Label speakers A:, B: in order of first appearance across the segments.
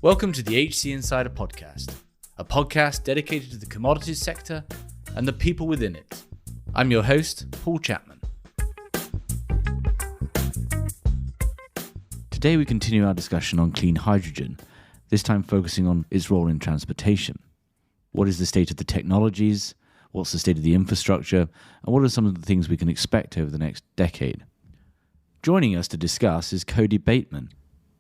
A: Welcome to the HC Insider Podcast, a podcast dedicated to the commodities sector and the people within it. I'm your host, Paul Chapman. Today we continue our discussion on clean hydrogen, this time focusing on its role in transportation. What is the state of the technologies? What's the state of the infrastructure? And what are some of the things we can expect over the next decade? Joining us to discuss is Cody Bateman.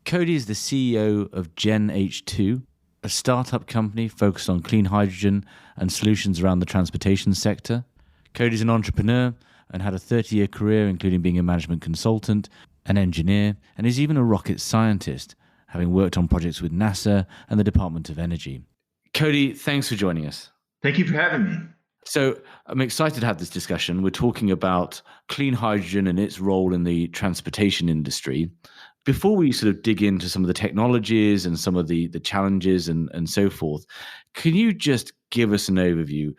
A: Cody is the CEO of GenH2, a startup company focused on clean hydrogen and solutions around the transportation sector. Cody's an entrepreneur and had a 30-year career, including being a management consultant, an engineer, and is even a rocket scientist, having worked on projects with NASA and the Department of Energy. Cody, thanks for joining us.
B: Thank you for having me.
A: So I'm excited to have this discussion. We're talking about clean hydrogen and its role in the transportation industry. Before we sort of dig into some of the technologies and some of the challenges and so forth, can you just give us an overview?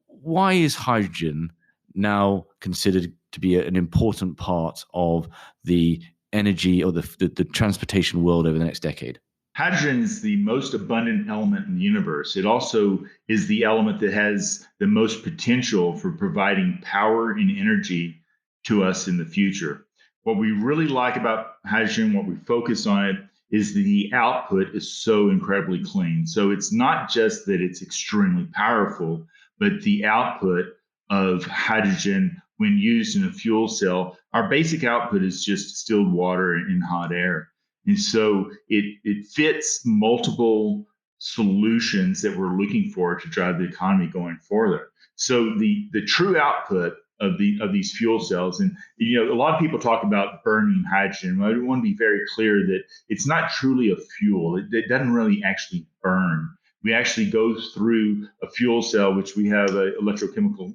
A: Why is hydrogen now considered to be an important part of the energy or the transportation world over the next decade?
B: Hydrogen is the most abundant element in the universe. It also is the element that has the most potential for providing power and energy to us in the future. What we really like about hydrogen, what we focus on it, is the output is so incredibly clean. So it's not just that it's extremely powerful, but the output of hydrogen when used in a fuel cell, our basic output is just distilled water and hot air. And so it fits multiple solutions that we're looking for to drive the economy going further. So the true output of these fuel cells, and a lot of people talk about burning hydrogen. I want to be very clear that it's not truly a fuel. It doesn't really actually burn. We actually go through a fuel cell, which we have an electrochemical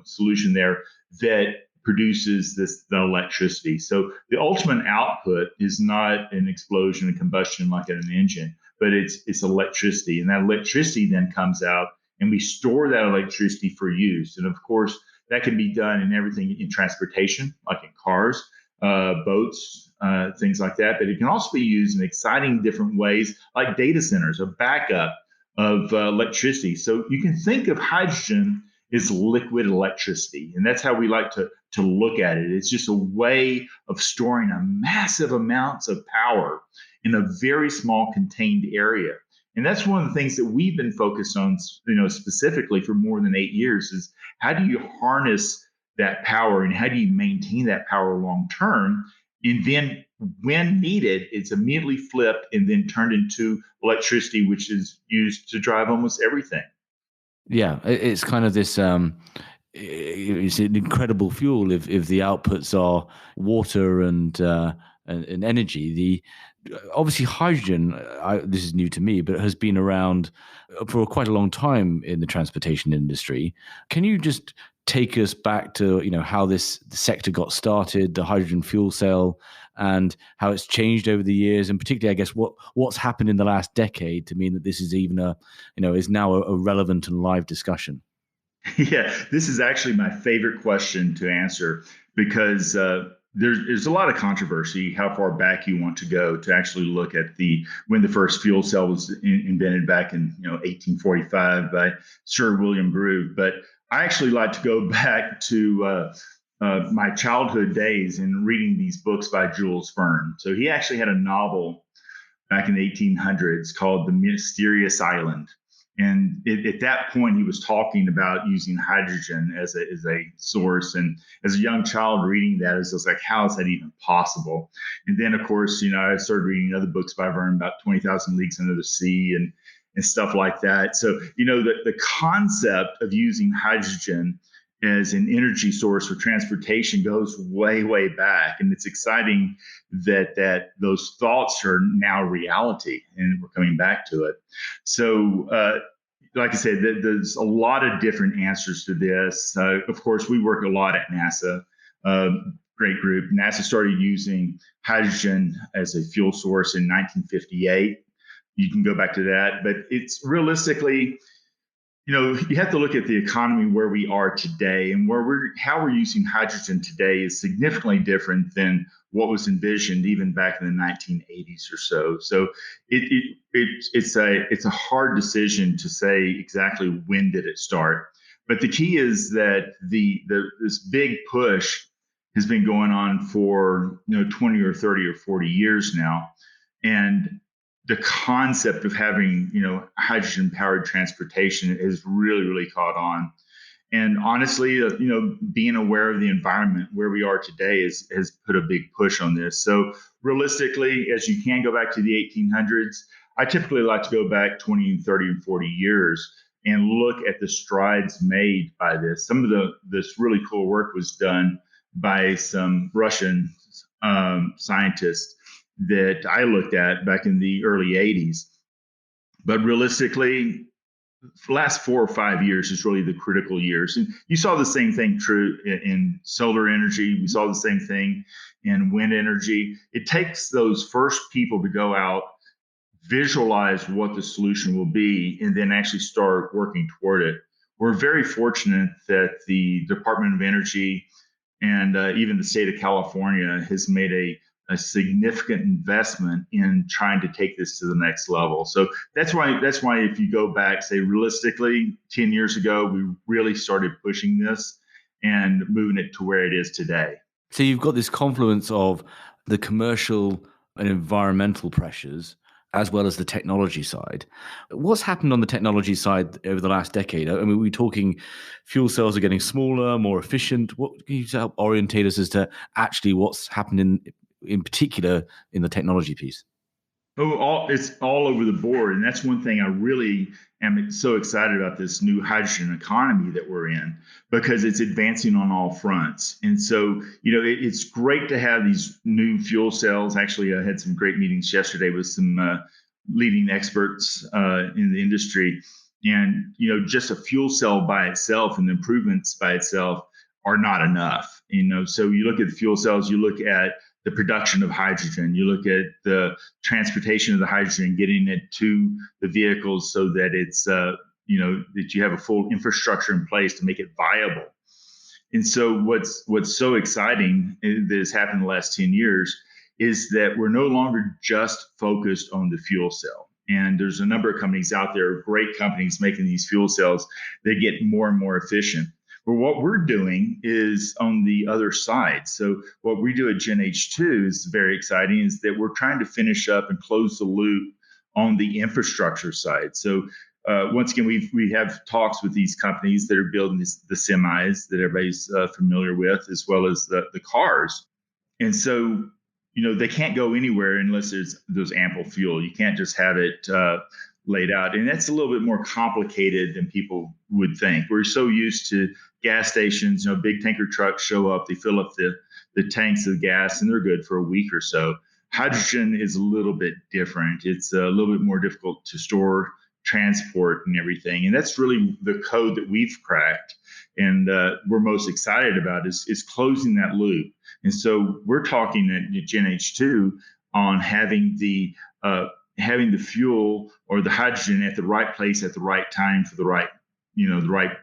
B: solution there that produces the electricity. So the ultimate output is not an explosion, a combustion like in an engine, but it's electricity. And that electricity then comes out and we store that electricity for use. And of course, that can be done in everything in transportation, like in cars, boats, things like that. But it can also be used in exciting different ways, like data centers, a backup of electricity. So you can think of hydrogen as liquid electricity. And that's how we like to look at it. It's just a way of storing a massive amounts of power in a very small contained area. And that's one of the things that we've been focused on, specifically for more than 8 years, is how do you harness that power and how do you maintain that power long term? And then when needed, it's immediately flipped and then turned into electricity, which is used to drive almost everything.
A: Yeah, it's kind of this, it's an incredible fuel if the outputs are water and energy. Obviously hydrogen, this is new to me, but it has been around for quite a long time in the transportation industry. Can you just take us back to how the sector got started, the hydrogen fuel cell, and how it's changed over the years, and particularly, I guess, what's happened in the last decade to mean that this is even is now a relevant and live discussion?
B: Yeah, this is actually my favorite question to answer because there's a lot of controversy how far back you want to go to actually look at when the first fuel cell was invented back in 1845 by Sir William Groove. But I actually like to go back to my childhood days and reading these books by Jules Verne. So he actually had a novel back in the 1800s called The Mysterious Island. And at that point, he was talking about using hydrogen as a source. And as a young child reading that, it was like, how is that even possible? And then, of course, I started reading other books by Verne about 20,000 Leagues Under the Sea and stuff like that. So, the concept of using hydrogen as an energy source for transportation goes way, way back. And it's exciting that those thoughts are now reality and we're coming back to it. So, like I said, there's a lot of different answers to this. Of course, we work a lot at NASA, great group. NASA started using hydrogen as a fuel source in 1958. You can go back to that, but it's realistically, You have to look at the economy where we are today, and how we're using hydrogen today is significantly different than what was envisioned even back in the 1980s or so. So it's a hard decision to say exactly when did it start. But the key is that this big push has been going on for 20 or 30 or 40 years now, and the concept of having hydrogen powered transportation has really caught on. And honestly, being aware of the environment where we are today has put a big push on this. So realistically, as you can go back to the 1800s, I typically like to go back 20 30 and 40 years and look at the strides made by this. Some of this really cool work was done by some Russian scientists that I looked at back in the early 80s. But realistically, the last 4 or 5 years is really the critical years. And you saw the same thing true in solar energy. We saw the same thing in wind energy. It takes those first people to go out, visualize what the solution will be, and then actually start working toward it. We're very fortunate that the Department of Energy and even the state of California has made a significant investment in trying to take this to the next level. So that's why if you go back, say realistically, 10 years ago, we really started pushing this and moving it to where it is today.
A: So you've got this confluence of the commercial and environmental pressures as well as the technology side. What's happened on the technology side over the last decade? I mean, we're talking fuel cells are getting smaller, more efficient. What can you help orientate us as to actually what's happened in particular in the technology piece?
B: It's all over the board. And that's one thing I really am so excited about, this new hydrogen economy that we're in, because it's advancing on all fronts. And so, it's great to have these new fuel cells. Actually, I had some great meetings yesterday with some leading experts in the industry. And, just a fuel cell by itself and the improvements by itself are not enough. So you look at the fuel cells, you look at the production of hydrogen, you look at the transportation of the hydrogen, getting it to the vehicles so that it's, that you have a full infrastructure in place to make it viable. And so what's so exciting that has happened in the last 10 years is that we're no longer just focused on the fuel cell. And there's a number of companies out there, great companies making these fuel cells that get more and more efficient. But what we're doing is on the other side. So what we do at GenH2 is very exciting, is that we're trying to finish up and close the loop on the infrastructure side. So once again, we have talks with these companies that are building the semis that everybody's familiar with, as well as the cars. And so, they can't go anywhere unless there's ample fuel. You can't just have it laid out. And that's a little bit more complicated than people would think. We're so used to gas stations, big tanker trucks show up, they fill up the tanks of gas, and they're good for a week or so. Hydrogen is a little bit different. It's a little bit more difficult to store, transport, and everything. And that's really the code that we've cracked and we're most excited about is closing that loop. And so we're talking at GenH2 on having the fuel or the hydrogen at the right place at the right time for the right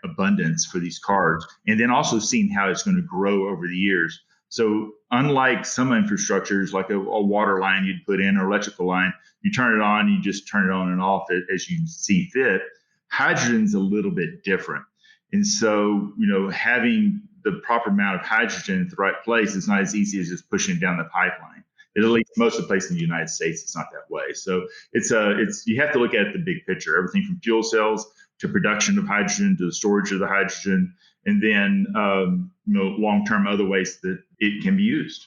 B: abundance for these cars, and then also seeing how it's going to grow over the years. So unlike some infrastructures, like a water line you'd put in or electrical line, you turn it on, you just turn it on and off as you see fit. Hydrogen's a little bit different. And so, having the proper amount of hydrogen at the right place is not as easy as just pushing it down the pipeline. At least most of the places in the United States, it's not that way. So it's you have to look at the big picture, everything from fuel cells to production of hydrogen to the storage of the hydrogen, and then long-term other ways that it can be used.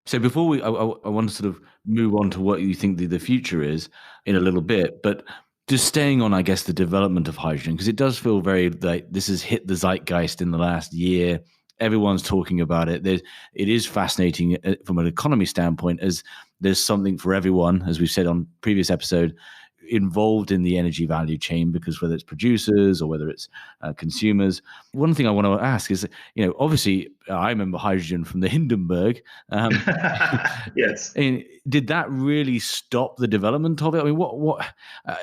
A: So before I want to sort of move on to what you think the future is in a little bit, but just staying on, I guess, the development of hydrogen, because it does feel very like this has hit the zeitgeist in the last year. Everyone's talking about it. It is fascinating from an economy standpoint, as there's something for everyone, as we've said on previous episode. involved in the energy value chain, because whether it's producers or whether it's consumers, one thing I want to ask is, obviously I remember hydrogen from the Hindenburg.
B: Yes.
A: And did that really stop the development of it? I mean, what?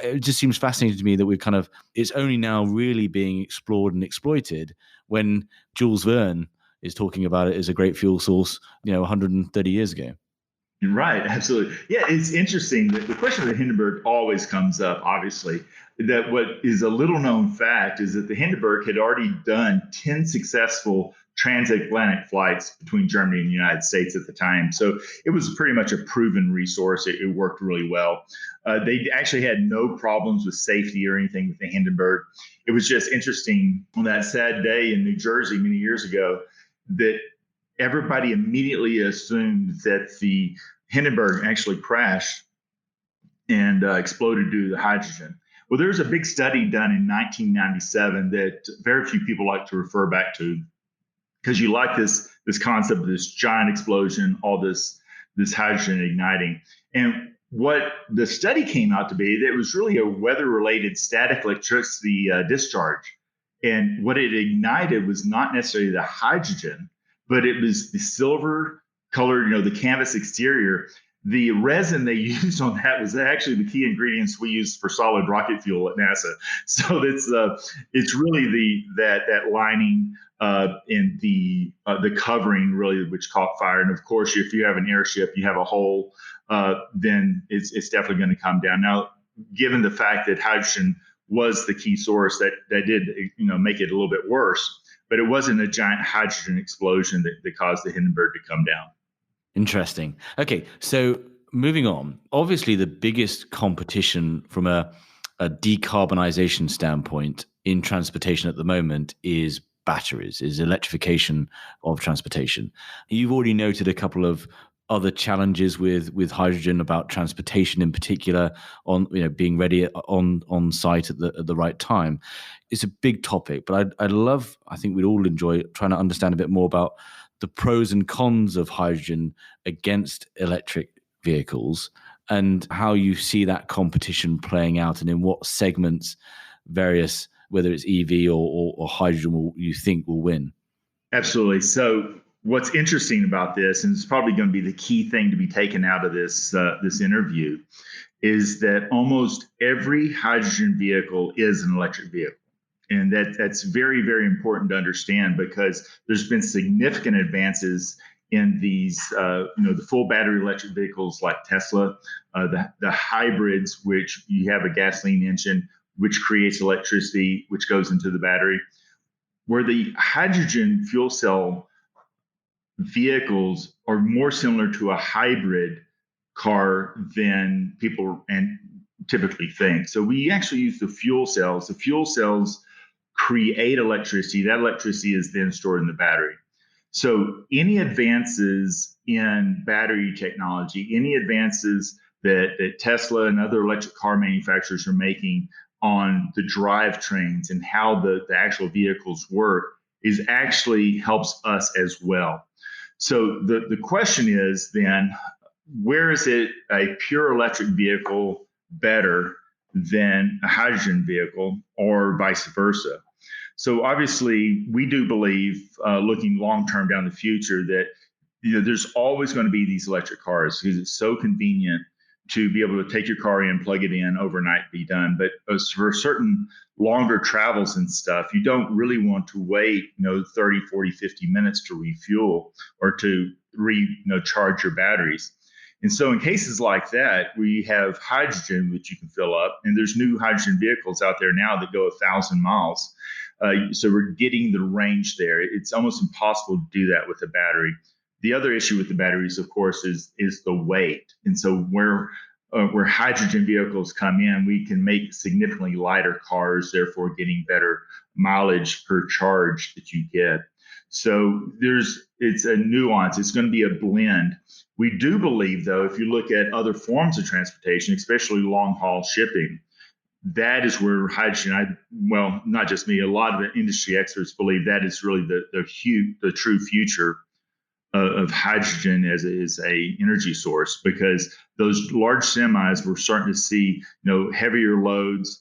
A: It just seems fascinating to me that it's only now really being explored and exploited, when Jules Verne is talking about it as a great fuel source, 130 years ago.
B: Right, absolutely. Yeah, it's interesting that the question of the Hindenburg always comes up, obviously. That what is a little known fact is that the Hindenburg had already done 10 successful transatlantic flights between Germany and the United States at the time. So it was pretty much a proven resource. It worked really well. They actually had no problems with safety or anything with the Hindenburg. It was just interesting on that sad day in New Jersey many years ago that everybody immediately assumed that the Hindenburg actually crashed and exploded due to the hydrogen. Well, there's a big study done in 1997 that very few people like to refer back to, because you like this concept of this giant explosion, all this hydrogen igniting. And what the study came out to be, that it was really a weather-related static electricity discharge. And what it ignited was not necessarily the hydrogen, but it was the silver colored, the canvas exterior. The resin they used on that was actually the key ingredients we use for solid rocket fuel at NASA. So it's really that lining and the covering, really, which caught fire. And of course, if you have an airship, you have a hole, then it's definitely going to come down. Now, given the fact that hydrogen was the key source, that did make it a little bit worse, but it wasn't a giant hydrogen explosion that caused the Hindenburg to come down.
A: Interesting. Okay, so moving on. Obviously, the biggest competition from a decarbonization standpoint in transportation at the moment is batteries, is electrification of transportation. You've already noted a couple of other challenges with hydrogen, about transportation in particular, on being ready on site at the right time. It's a big topic, but I think we'd all enjoy trying to understand a bit more about the pros and cons of hydrogen against electric vehicles, and how you see that competition playing out, and in what segments various, whether it's EV or hydrogen, you think will win.
B: Absolutely. So what's interesting about this, and it's probably going to be the key thing to be taken out of this interview, is that almost every hydrogen vehicle is an electric vehicle. And that's very, very important to understand, because there's been significant advances in these, the full battery electric vehicles like Tesla, the hybrids, which you have a gasoline engine, which creates electricity, which goes into the battery, where the hydrogen fuel cell vehicles are more similar to a hybrid car than people typically think. So we actually use the fuel cells. The fuel cells create electricity. That electricity is then stored in the battery. So any advances in battery technology, any advances that Tesla and other electric car manufacturers are making on the drivetrains and how the actual vehicles work, is actually helps us as well. So the question is then, where is it a pure electric vehicle better than a hydrogen vehicle, or vice versa? So obviously, we do believe, looking long term down the future, that there's always going to be these electric cars, because it's so convenient to be able to take your car in, plug it in overnight, be done. But for certain longer travels and stuff, you don't really want to wait 30, 40, 50 minutes to refuel or to charge your batteries. And so in cases like that, we have hydrogen, which you can fill up, and there's new hydrogen vehicles out there now that go 1,000 miles. So we're getting the range there. It's almost impossible to do that with a battery. The other issue with the batteries, of course, is the weight. And so where hydrogen vehicles come in, we can make significantly lighter cars, therefore getting better mileage per charge that you get. So it's a nuance. It's going to be a blend. We do believe, though, if you look at other forms of transportation, especially long haul shipping, that is where hydrogen, not just me, a lot of the industry experts believe that is really the true future of hydrogen as a energy source, because those large semis, we're starting to see heavier loads,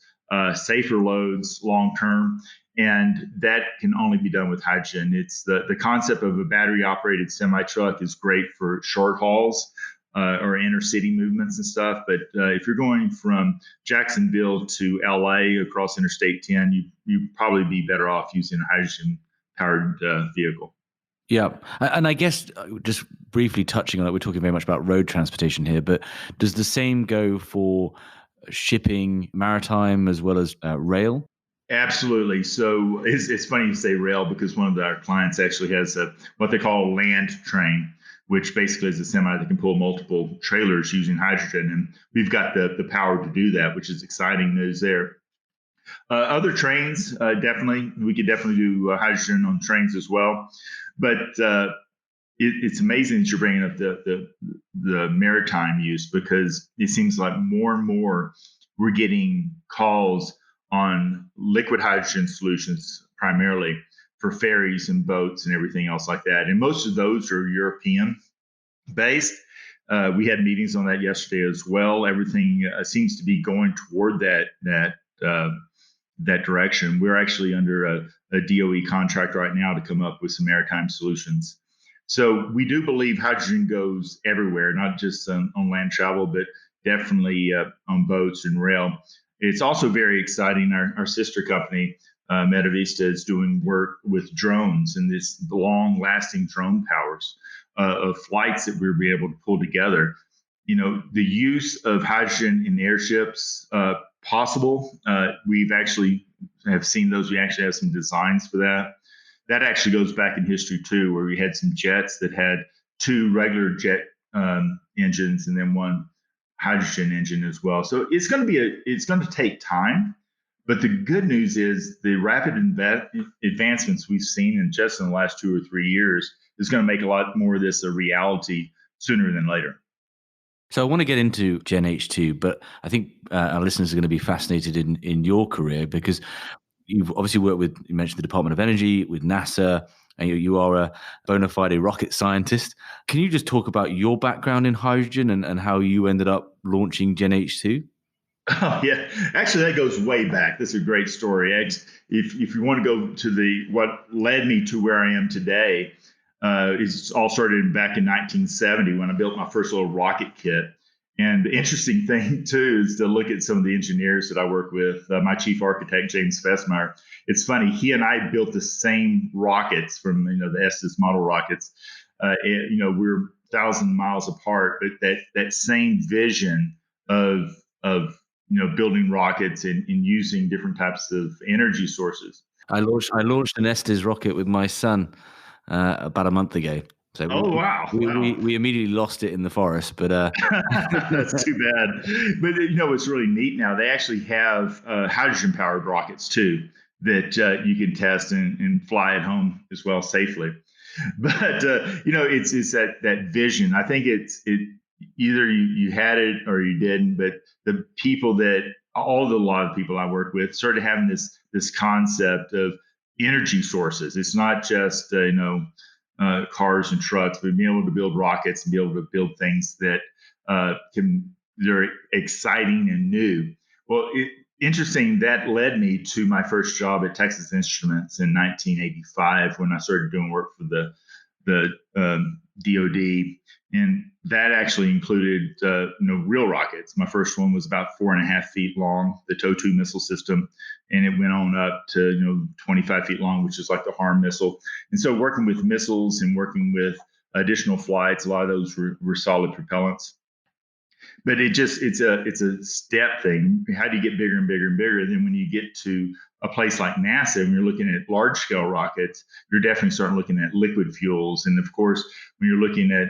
B: safer loads long term, and that can only be done with hydrogen. It's the concept of a battery operated semi truck is great for short hauls. Or inner city movements and stuff. But if you're going from Jacksonville to LA across Interstate 10, you'd probably be better off using a hydrogen powered vehicle.
A: Yeah. And I guess just briefly touching on it, we're talking very much about road transportation here, but does the same go for shipping, maritime, as well as rail?
B: Absolutely. So it's funny you say rail, because one of our clients actually has what they call a land train, which basically is a semi that can pull multiple trailers using hydrogen. And we've got the power to do that, which is exciting news there. Other trains, we could definitely do hydrogen on trains as well. But it's amazing that you're bringing up the maritime use, because it seems like more and more we're getting calls on liquid hydrogen solutions, primarily for ferries and boats and everything else like that. And most of those are European based. We had meetings on that yesterday as well. Everything seems to be going toward that direction. We're actually under a DOE contract right now to come up with some maritime solutions. So we do believe hydrogen goes everywhere, not just on land travel, but definitely on boats and rail. It's also very exciting. Our sister company, Metavista, is doing work with drones and this long-lasting drone powers of flights that we'll be able to pull together. The use of hydrogen in airships, possible. We've actually have seen those. We actually have some designs for that. That actually goes back in history too, where we had some jets that had two regular jet engines and then one hydrogen engine as well. So it's going to take time, but the good news is the rapid advancements we've seen in just in the last 2 or 3 years is going to make a lot more of this a reality sooner than later.
A: So I want to get into GenH2, but I think our listeners are going to be fascinated in your career, because you've obviously worked with, you mentioned the Department of Energy, with NASA, and you are a bona fide rocket scientist. Can you just talk about your background in hydrogen and how you ended up launching GenH2?
B: Oh yeah, actually that goes way back. This is a great story. If you want to go to what led me to where I am today, it's all started back in 1970 when I built my first little rocket kit. And the interesting thing too is to look at some of the engineers that I work with. My chief architect, James Fessmeyer. It's funny, he and I built the same rockets from the Estes model rockets. We're 1,000 miles apart, but that same vision of building rockets and using different types of energy sources.
A: I launched an Estes rocket with my son about a month ago. So
B: Oh wow!
A: we immediately lost it in the forest, but
B: that's too bad. But what's really neat now, they actually have hydrogen powered rockets too that you can test and fly at home as well safely. But it's that vision. I think it either you had it or you didn't. But the people a lot of people I work with started having this concept of energy sources. It's not just cars and trucks, but being able to build rockets and be able to build things that they're exciting and new. Well, interesting, that led me to my first job at Texas Instruments in 1985 when I started doing work for the DoD, and that actually included real rockets. My first one was about 4.5 feet long, the TOW2 missile system, and it went on up to 25 feet long, which is like the HARM missile. And so working with missiles and working with additional flights, a lot of those were solid propellants. But it's a step thing. How do you get bigger and bigger and bigger? And then when you get to a place like NASA, and you're looking at large scale rockets, you're definitely starting looking at liquid fuels. And of course, when you're looking at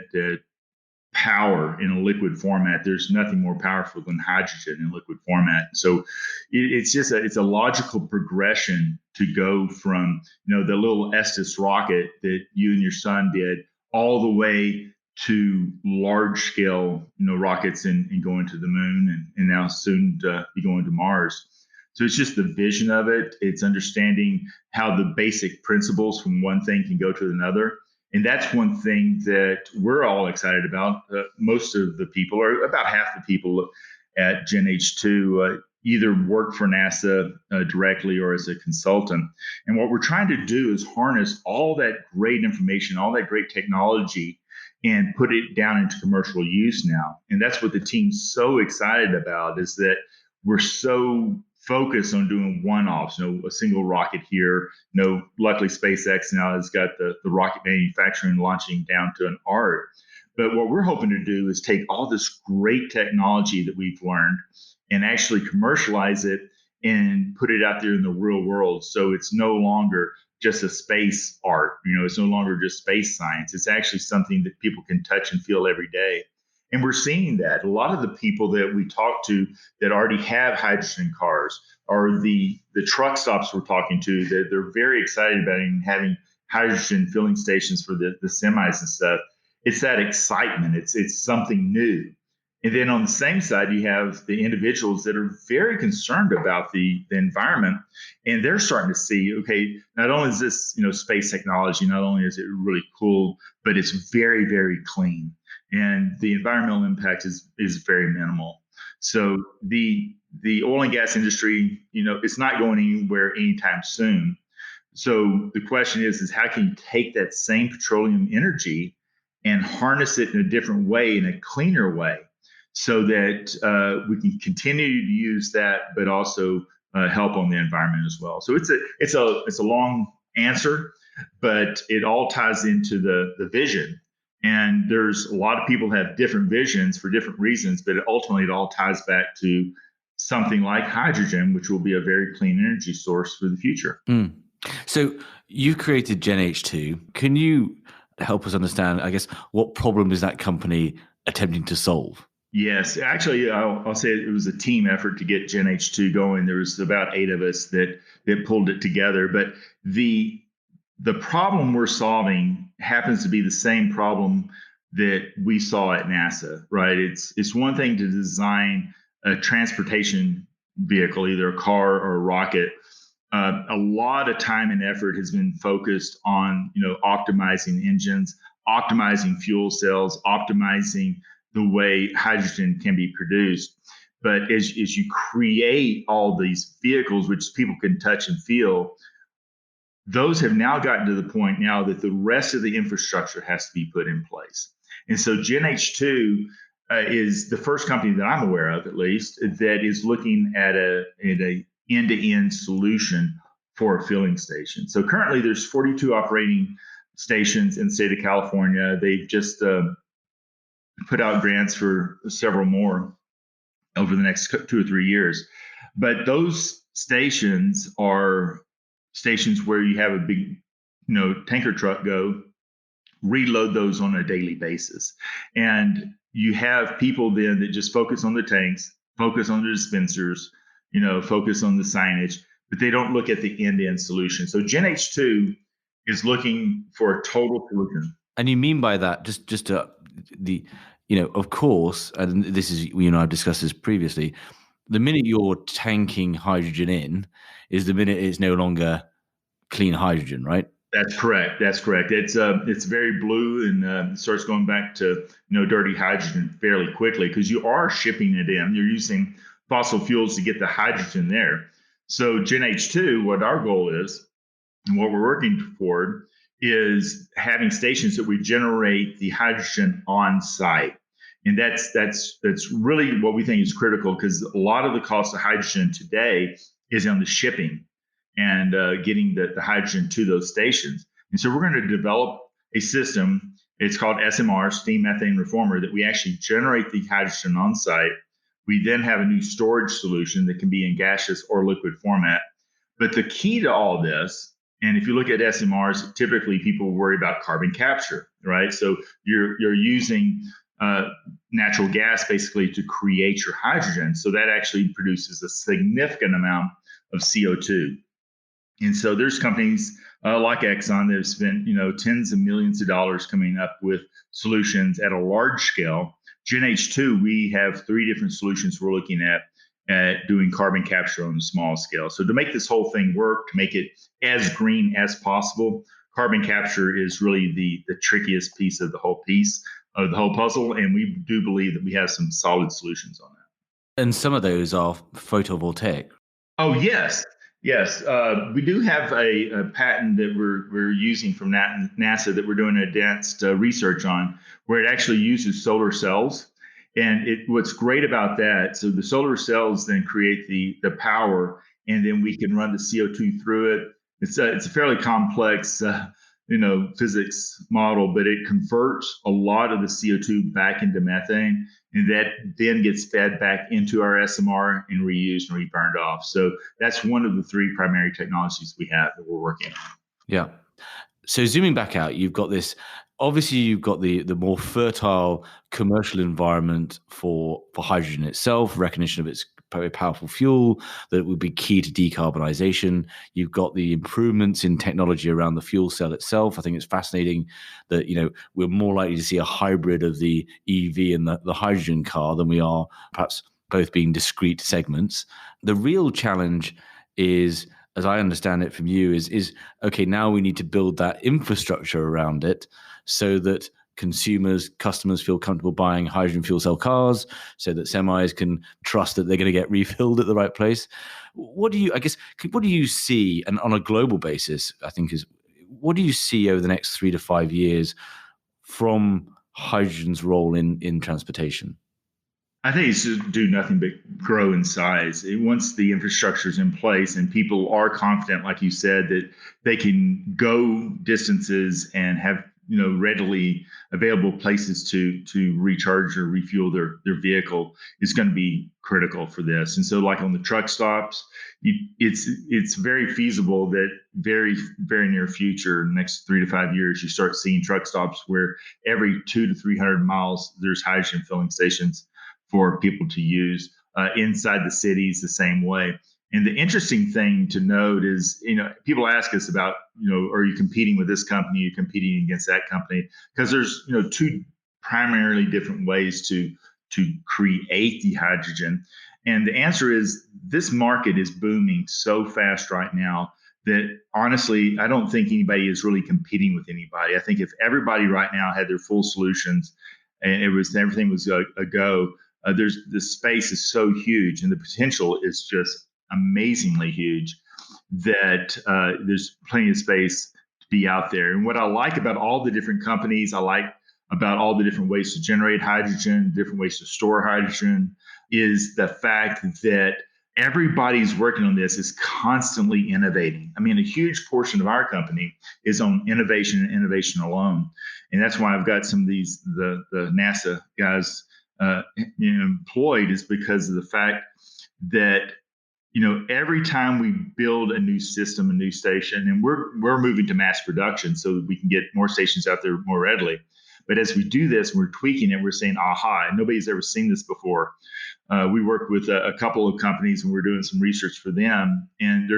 B: power in a liquid format, there's nothing more powerful than hydrogen in liquid format. So it's a logical progression to go from the little Estes rocket that you and your son did all the way to large scale rockets and going to the moon and now soon to be going to Mars. So it's just the vision of it. It's understanding how the basic principles from one thing can go to another. And that's one thing that we're all excited about. Most of the people, or about half the people at GenH2, either work for NASA directly or as a consultant. And what we're trying to do is harness all that great information, all that great technology, and put it down into commercial use now. And that's what the team's so excited about, is that we're so focused on doing one-offs, a single rocket here. Luckily SpaceX now has got the rocket manufacturing launching down to an art. But what we're hoping to do is take all this great technology that we've learned and actually commercialize it and put it out there in the real world. So it's no longer just a space art, it's no longer just space science. It's actually something that people can touch and feel every day. And we're seeing that a lot of the people that we talk to that already have hydrogen cars, or the truck stops we're talking to, that they're very excited about having hydrogen filling stations for the semis and stuff. It's that excitement. It's something new. And then on the same side, you have the individuals that are very concerned about the environment, and they're starting to see, okay, not only is this, space technology, not only is it really cool, but it's very, very clean, and the environmental impact is very minimal. So the oil and gas industry, it's not going anywhere anytime soon. So the question is how can you take that same petroleum energy and harness it in a different way, in a cleaner way, so that we can continue to use that, but also help on the environment as well. So it's a long answer, but it all ties into the vision. And there's a lot of people have different visions for different reasons, but ultimately it all ties back to something like hydrogen, which will be a very clean energy source for the future.
A: So you created GenH2. Can you help us understand, I guess, what problem is that company attempting to solve?
B: Yes, actually, I'll say it was a team effort to get GenH2 going. There was about 8 of us that pulled it together. But the problem we're solving happens to be the same problem that we saw at NASA, right? It's one thing to design a transportation vehicle, either a car or a rocket. A lot of time and effort has been focused on, optimizing engines, optimizing fuel cells, optimizing the way hydrogen can be produced. But as you create all these vehicles, which people can touch and feel, those have now gotten to the point now that the rest of the infrastructure has to be put in place. And so GenH2 is the first company that I'm aware of, at least, that is looking at a end-to-end solution for a filling station. So currently there's 42 operating stations in the state of California. They've just put out grants for several more over the next 2 or 3 years. But those stations are stations where you have a big, tanker truck go, reload those on a daily basis. And you have people then that just focus on the tanks, focus on the dispensers, focus on the signage, but they don't look at the end-to-end solution. So GenH2 is looking for a total solution.
A: And you mean by that, just of course, and this is, I've discussed this previously, the minute you're tanking hydrogen in is the minute it's no longer clean hydrogen, right?
B: That's correct. It's very blue, and starts going back to dirty hydrogen fairly quickly, because you are shipping it in. You're using fossil fuels to get the hydrogen there. So GenH2, what our goal is, and what we're working toward, is having stations that we generate the hydrogen on site. And that's really what we think is critical, because a lot of the cost of hydrogen today is on the shipping and getting the hydrogen to those stations. And so we're going to develop a system. It's called SMR, steam methane reformer, that we actually generate the hydrogen on site. We then have a new storage solution that can be in gaseous or liquid format. But the key to all this, and if you look at SMRs, typically people worry about carbon capture, right? So you're using natural gas basically to create your hydrogen. So that actually produces a significant amount of CO2. And so there's companies like Exxon that have spent, tens of millions of dollars coming up with solutions at a large scale. GenH2, we have 3 different solutions we're looking at doing carbon capture on a small scale. So to make this whole thing work, to make it as green as possible, carbon capture is really the trickiest piece of the whole puzzle. And we do believe that we have some solid solutions on that.
A: And some of those are photovoltaic.
B: Oh, yes. Yes. We do have a patent that we're using from NASA that we're doing advanced research on, where it actually uses solar cells. And what's great about that, so the solar cells then create the power, and then we can run the CO2 through it. It's a fairly complex physics model, but it converts a lot of the CO2 back into methane, and that then gets fed back into our SMR and reused and reburned off. So that's one of the three primary technologies we have that we're working on.
A: Yeah. So zooming back out, you've got this. Obviously, you've got the more fertile commercial environment for hydrogen itself, recognition of its very powerful fuel that would be key to decarbonization. You've got the improvements in technology around the fuel cell itself. I think it's fascinating that we're more likely to see a hybrid of the EV and the hydrogen car than we are perhaps both being discrete segments. The real challenge is, as I understand it from you, is okay, now we need to build that infrastructure around it so that customers feel comfortable buying hydrogen fuel cell cars, so that semis can trust that they're going to get refilled at the right place. What do you see, and on a global basis, what do you see over the next 3 to 5 years from hydrogen's role in transportation?
B: I think it should do nothing but grow in size. Once the infrastructure is in place and people are confident, like you said, that they can go distances and have readily available places to recharge or refuel their vehicle, is going to be critical for this. And so, like on the truck stops, it's very feasible that very very near future, next 3 to 5 years, you start seeing truck stops where every 200 to 300 miles there's hydrogen filling stations for people to use. Inside the cities the same way. And the interesting thing to note is, people ask us about, are you competing with this company? Are you competing against that company? Because there's, two primarily different ways to create the hydrogen. And the answer is, this market is booming so fast right now that honestly, I don't think anybody is really competing with anybody. I think if everybody right now had their full solutions and everything was a go, the space is so huge and the potential is just amazingly huge that there's plenty of space to be out there. And what I like about all the different companies, I like about all the different ways to generate hydrogen, different ways to store hydrogen, is the fact that everybody's working on this, is constantly innovating. I mean, a huge portion of our company is on innovation and innovation alone. And that's why I've got some of the NASA guys employed, is because of the fact that every time we build a new system, a new station, and we're moving to mass production so that we can get more stations out there more readily. But as we do this, we're tweaking it. We're saying, aha, nobody's ever seen this before. We work with a couple of companies and we're doing some research for them. And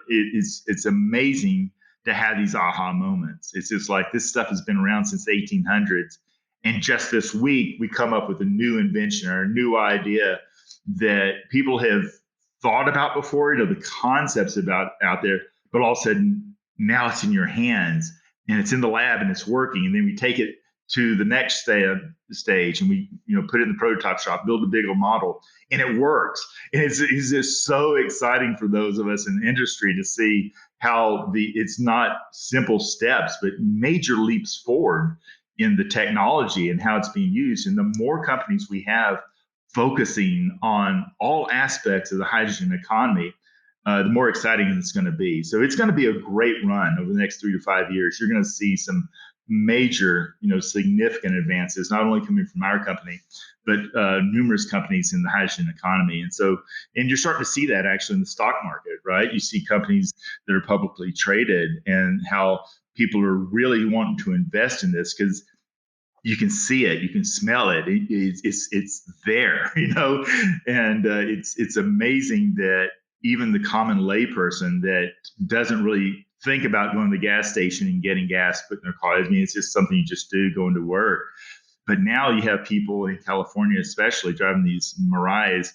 B: it's amazing to have these aha moments. It's just like, this stuff has been around since the 1800s. And just this week, we come up with a new invention or a new idea that people have thought about before, the concepts about out there, but all of a sudden now it's in your hands and it's in the lab and it's working. And then we take it to the next stage and we put it in the prototype shop, build a bigger model, and it works. And it's just so exciting for those of us in the industry to see how it's not simple steps, but major leaps forward in the technology and how it's being used. And the more companies we have focusing on all aspects of the hydrogen economy, the more exciting it's going to be. So it's going to be a great run over the next 3 to 5 years. You're going to see some major, significant advances, not only coming from our company, but numerous companies in the hydrogen economy. And you're starting to see that actually in the stock market, right? You see companies that are publicly traded and how people are really wanting to invest in this because you can see it, you can smell it. It's there, and it's amazing that even the common layperson that doesn't really think about going to the gas station and getting gas put in their car. I mean, it's just something you just do going to work. But now you have people in California, especially, driving these Mirais,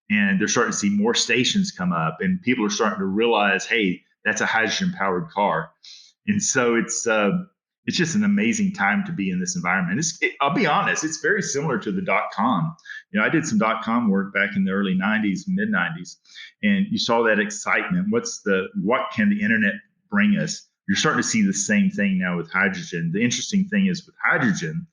B: and they're starting to see more stations come up, and people are starting to realize, hey, that's a hydrogen-powered car. And so it's just an amazing time to be in this environment. I'll be honest, it's very similar to the .com. I did some .com work back in the early '90s, mid '90s, and you saw that excitement. What can the internet bring us? You're starting to see the same thing now with hydrogen. The interesting thing is with hydrogen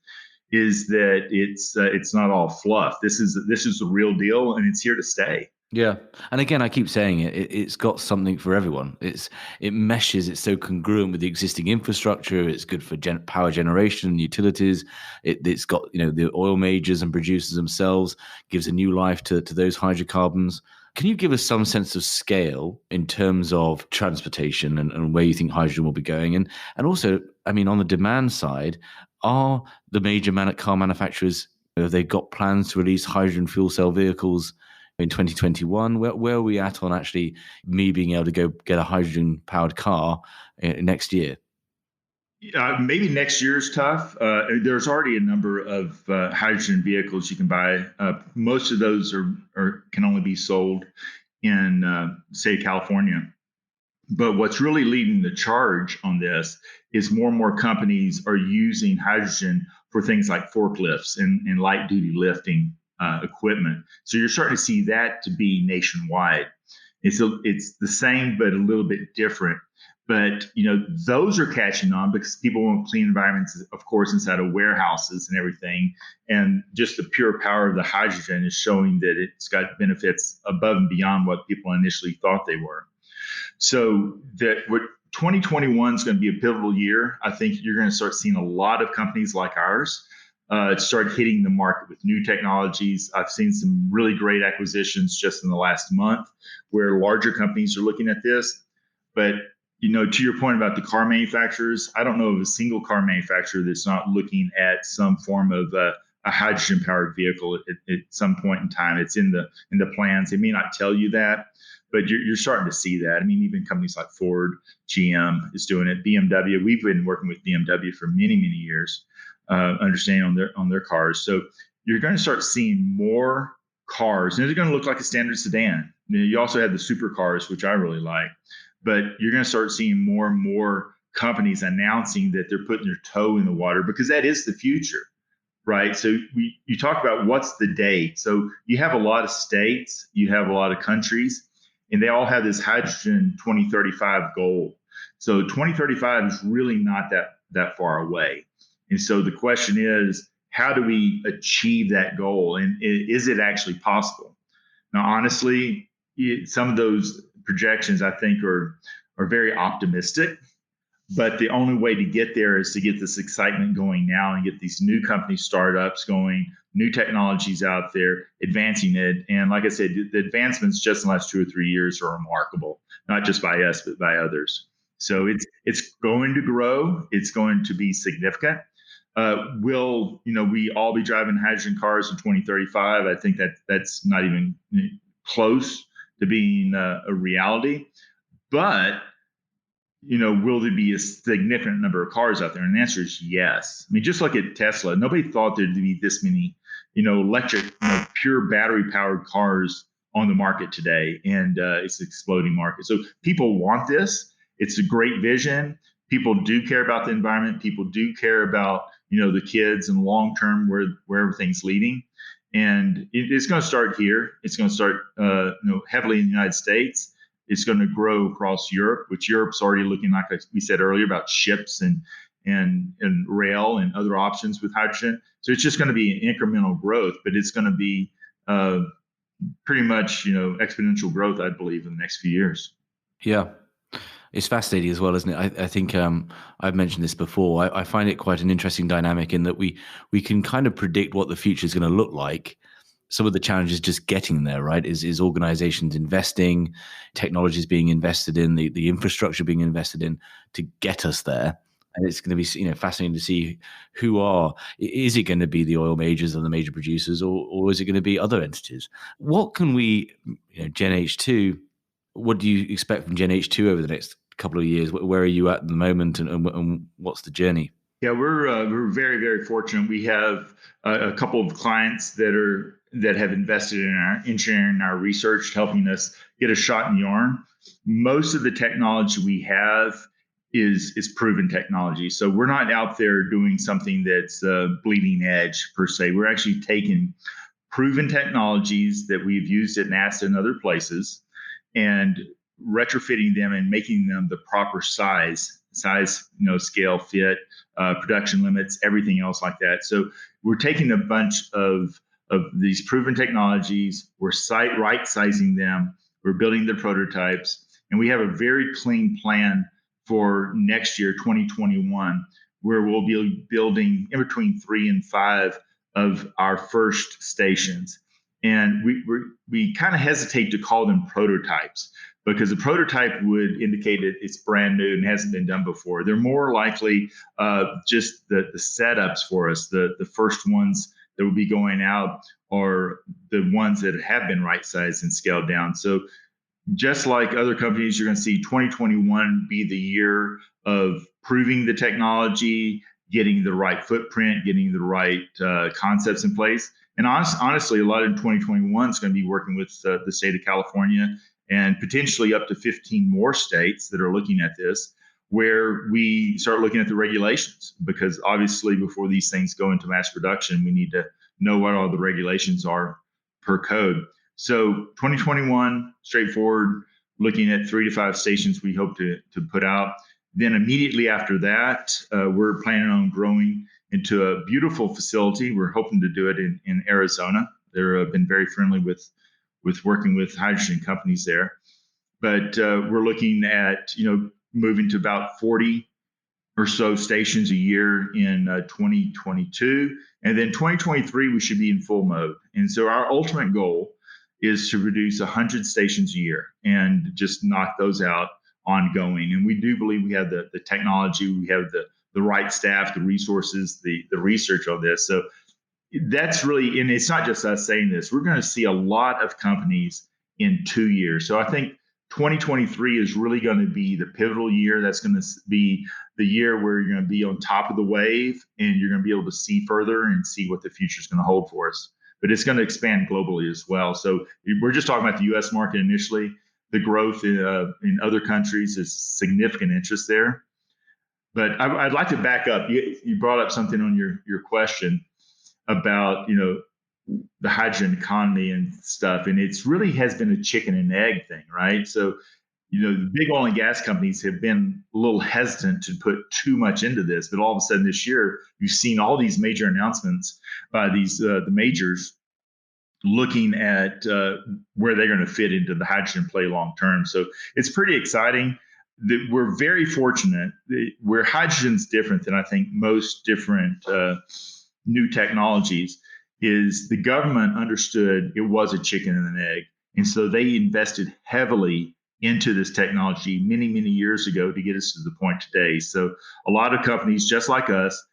B: is that it's not all fluff. This is the real deal, and it's here to stay.
A: Yeah, and again, I keep saying it's got something for everyone. It meshes. It's so congruent with the existing infrastructure. It's good for power generation, utilities. It's got the oil majors and producers themselves. Gives a new life to those hydrocarbons. Can you give us some sense of scale in terms of transportation and where you think hydrogen will be going? And also, I mean, on the demand side, are the major car manufacturers, have they got plans to release hydrogen fuel cell vehicles in 2021? Where are we at on actually me being able to go get a hydrogen powered car next year?
B: Maybe next year is tough. There's already a number of hydrogen vehicles you can buy. Most of those can only be sold in, say, California. But what's really leading the charge on this is more and more companies are using hydrogen for things like forklifts and light duty lifting equipment. So you're starting to see that to be nationwide. It's the same, but a little bit different. But those are catching on because people want clean environments, of course, inside of warehouses and everything. And just the pure power of the hydrogen is showing that it's got benefits above and beyond what people initially thought they were. So that what 2021 is going to be a pivotal year. I think you're going to start seeing a lot of companies like ours start hitting the market with new technologies. I've seen some really great acquisitions just in the last month where larger companies are looking at this. But to your point about the car manufacturers, I don't know of a single car manufacturer that's not looking at some form of a hydrogen powered vehicle at some point in time. It's in the plans. They may not tell you that, but you're starting to see that. I mean, even companies like Ford, GM is doing it. BMW, we've been working with BMW for many, many years, understanding on their cars. So you're going to start seeing more cars, and they're going to look like a standard sedan. You also have the supercars, which I really like, but you're going to start seeing more and more companies announcing that they're putting their toe in the water because that is the future. Right. So you talk about what's the date. So you have a lot of states, you have a lot of countries, and they all have this hydrogen 2035 goal. So 2035 is really not that far away. And so the question is, how do we achieve that goal? And is it actually possible? Now, honestly, some of those projections I think are very optimistic. But the only way to get there is to get this excitement going now and get these new company startups going, new technologies out there, advancing it. And like I said, the advancements just in the last 2 or 3 years are remarkable, not just by us, but by others. So it's going to grow. It's going to be significant. Will we all be driving hydrogen cars in 2035? I think that's not even close to being a reality. But will there be a significant number of cars out there? And the answer is yes. I mean, just look at Tesla. Nobody thought there'd be this many, electric, pure battery powered cars on the market today. And it's an exploding market. So people want this. It's a great vision. People do care about the environment. People do care about, the kids and long term where everything's leading. And it's going to start here. It's going to start, heavily in the United States. It's going to grow across Europe, which Europe's already looking, like we said earlier, about ships and rail and other options with hydrogen. So it's just going to be an incremental growth, but it's going to be pretty much exponential growth, I believe, in the next few years.
A: Yeah, it's fascinating as well, isn't it? I think I've mentioned this before. I find it quite an interesting dynamic in that we can kind of predict what the future is going to look like. Some of the challenges just getting there, right? Is organizations investing, technologies being invested in, the infrastructure being invested in to get us there. And it's going to be fascinating to see is it going to be the oil majors and the major producers, or is it going to be other entities? What can we, GenH2, what do you expect from GenH2 over the next couple of years? Where are you at the moment, and what's the journey?
B: Yeah, we're very, very fortunate. We have a couple of clients that have invested in our engineering and our research, helping us get a shot in the arm. Most of the technology we have is proven technology. So we're not out there doing something that's bleeding edge per se. We're actually taking proven technologies that we've used at NASA and other places and retrofitting them and making them the proper size, scale, fit, production limits, everything else like that. So we're taking a bunch of these proven technologies, we're right sizing them, we're building the prototypes, and we have a very clean plan for next year, 2021, where we'll be building in between 3 and 5 of our first stations. And we kind of hesitate to call them prototypes because a prototype would indicate that it's brand new and hasn't been done before. They're more likely just the setups for us. The first ones that will be going out are the ones that have been right sized and scaled down. So just like other companies, you're going to see 2021 be the year of proving the technology, getting the right footprint, getting the right concepts in place. And honestly, a lot in 2021 is going to be working with the state of California and potentially up to 15 more states that are looking at this, where we start looking at the regulations, because obviously before these things go into mass production, we need to know what all the regulations are per code. So 2021, straightforward, looking at 3 to 5 stations we hope to put out. Then immediately after that, we're planning on growing into a beautiful facility. We're hoping to do it in Arizona. They've been very friendly with working with hydrogen companies there. But we're looking at moving to about 40 or so stations a year in 2022. And then 2023, we should be in full mode. And so our ultimate goal is to produce 100 stations a year and just knock those out ongoing. And we do believe we have the technology, we have the right staff, the resources, the research on this. So that's really, and it's not just us saying this, we're going to see a lot of companies in 2 years. So I think 2023 is really going to be the pivotal year. That's going to be the year where you're going to be on top of the wave and you're going to be able to see further and see what the future is going to hold for us. But it's going to expand globally as well. So we're just talking about the U.S. market initially. The growth in other countries is significant interest there. But I'd like to back up. You brought up something on your question about the hydrogen economy and stuff, and it's really has been a chicken and egg thing, right? So the big oil and gas companies have been a little hesitant to put too much into this, but all of a sudden this year you've seen all these major announcements by the majors looking at where they're going to fit into the hydrogen play long term. So it's pretty exciting. We're very fortunate where hydrogen's different than I think most different new technologies is the government understood it was a chicken and an egg. And so they invested heavily into this technology many, many years ago to get us to the point today. So a lot of companies just like us,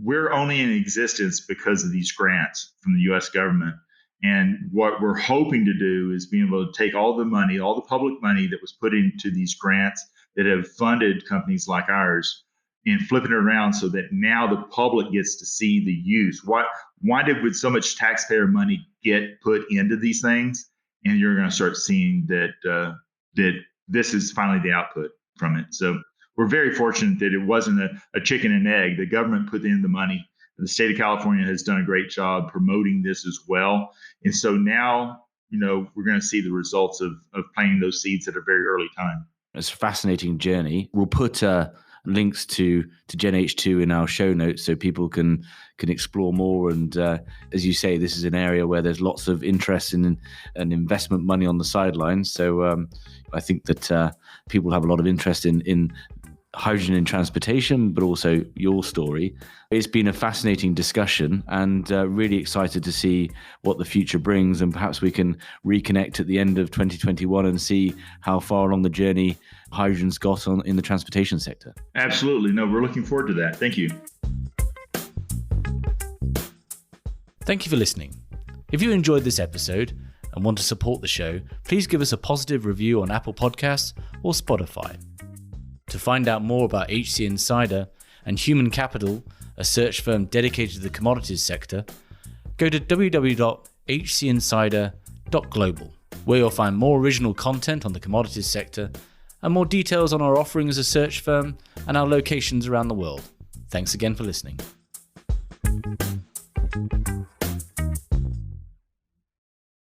B: we're only in existence because of these grants from the US government. And what we're hoping to do is being able to take all the money, all the public money that was put into these grants that have funded companies like ours and flipping it around so that now the public gets to see the use. Why did so much taxpayer money get put into these things? And you're going to start seeing that this is finally the output from it. So we're very fortunate that it wasn't a chicken and egg. The government put in the money. The state of California has done a great job promoting this as well. And so now, we're going to see the results of planting those seeds at a very early time.
A: It's a fascinating journey. We'll put links to GenH2 in our show notes so people can explore more. And as you say, this is an area where there's lots of interest in and investment money on the sidelines. So I think that people have a lot of interest in hydrogen in transportation, but also your story. It's been a fascinating discussion and really excited to see what the future brings. And perhaps we can reconnect at the end of 2021 and see how far along the journey hydrogen's got in the transportation sector.
B: Absolutely. No, we're looking forward to that. Thank you.
A: Thank you for listening. If you enjoyed this episode and want to support the show, please give us a positive review on Apple Podcasts or Spotify. To find out more about HC Insider and Human Capital, a search firm dedicated to the commodities sector, go to www.hcinsider.global, where you'll find more original content on the commodities sector and more details on our offering as a search firm and our locations around the world. Thanks again for listening.